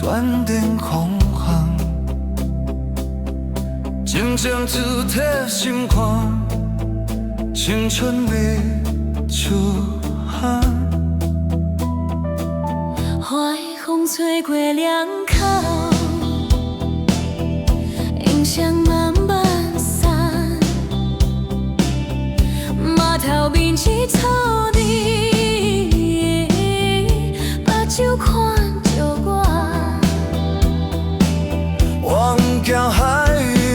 断电空行，渐渐注体心肝，青春未出汗。花的风吹过两口，影响慢慢散，码头面一草地，把酒看着我。我不惊海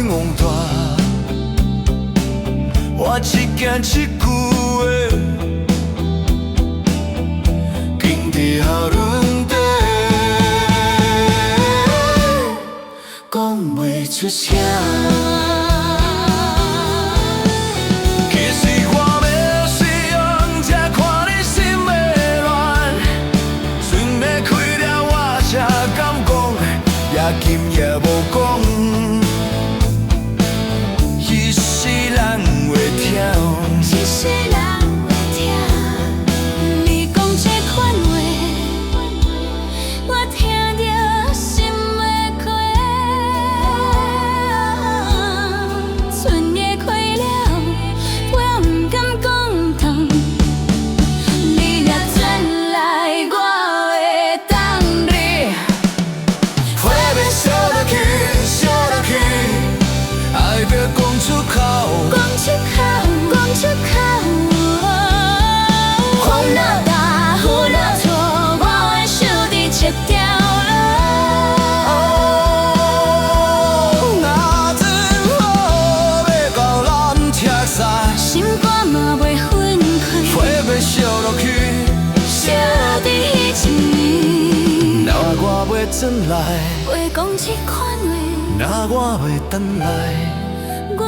浪大，我只惊一句话，经伫下轮地，讲袂出声。其实我要使用，才看你心会乱，船要开了，我才敢讲，也金也无讲。彼时人会听，一世人会听你讲这款话，我听着心会开。船也开了，我不敢讲通。你若转来，我会等你。花要烧落去，烧落去，爱要讲出口。讲出口，讲出口。风若大，雨若大，我的手伫一条路。若阵雨要到咱赤山，心肝嘛袂分开，花要烧落去，烧伫迄一年。若我袂转来，袂讲这款话，若我袂等来。我